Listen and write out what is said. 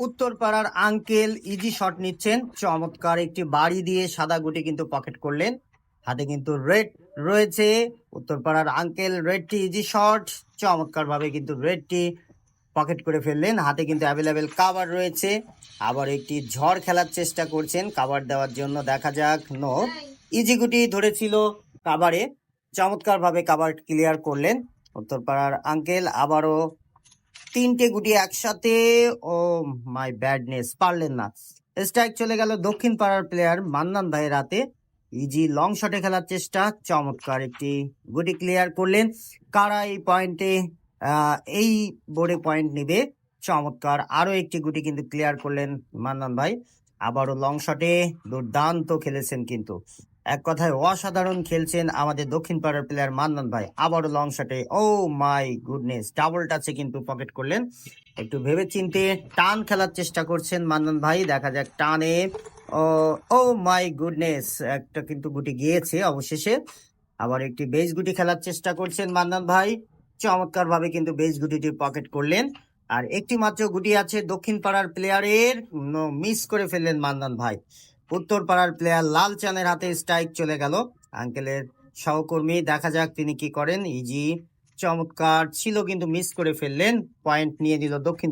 উত্তরপাড়ার uncle easy shot নিচ্ছেন, চমৎকার একটি বাড়ি দিয়ে সাদা গুটি কিন্তু পকেট করলেন। হাতে কিন্তু রেড রয়েছে। উত্তরপাড়ার আঙ্কেল রেডটি ইজি শট, চমৎকার ভাবে কিন্তু রেডটি পকেট করে ফেললেন। হাতে কিন্তু অ্যাভেলেবেল কাভার রয়েছে। আবার একটি ঝড় খেলার চেষ্টা করছেন কাভার দেওয়ার জন্য, দেখা যাক। নো, ইজি গুটি ধরেছিল কাভারে, চমৎকার ভাবে কাভার ক্লিয়ার করলেন উত্তরপাড়ার আঙ্কেল। আবারও তিনটে গুটি একসাথে, ও মাই ব্যাডনেস, পারলেন না। স্ট্রাইক চলে গেল দক্ষিণ পাড়ার প্লেয়ার মান্নান ভাইয়ের হাতে। ইজি লং শটে খেলার চেষ্টা, চমৎকার একটি গুটি ক্লিয়ার করলেন। কারা এই পয়েন্টে এই বোর্ডে পয়েন্ট নিবে? চমৎকার আরো একটি গুটি কিন্তু ক্লিয়ার করলেন মান্নান ভাই। আবারও লং শটে দুর্দান্ত খেলেছেন, কিন্তু এক কথায় অসাধারণ খেলছেন আমাদের দক্ষিণ পাড়ার প্লেয়ার মান্নান ভাই। আবারও লং শটে, ও মাই গুডনেস, ডাবল টাচে কিন্তু পকেট করলেন। একটু ভেবে চিনতে টান খেলার চেষ্টা করছেন মান্নান ভাই, দেখা যাক টানে। ও ও মাই গুডনেস, একটা কিন্তু গুটি গিয়েছে অবশেষে। আবার একটি বেস গুটি খেলার চেষ্টা করছেন মান্নান ভাই, চমৎকার ভাবে কিন্তু বেস গুটিটি পকেট করলেন। আর একটি মাত্র গুটি আছে দক্ষিণ পাড়ার প্লেয়ারের, মিস করে ফেললেন মান্নান ভাই। উত্তর পাড়ার প্লেয়ার লাল চানের হাতে স্ট্রাইক চলে গেল আঙ্কেলের সহকর্মী, দেখা যাক তিনি কি করেন। ইজি চমৎকার ছিল কিন্তু মিস করে ফেললেন, পয়েন্ট নিয়ে নিল দক্ষিণ।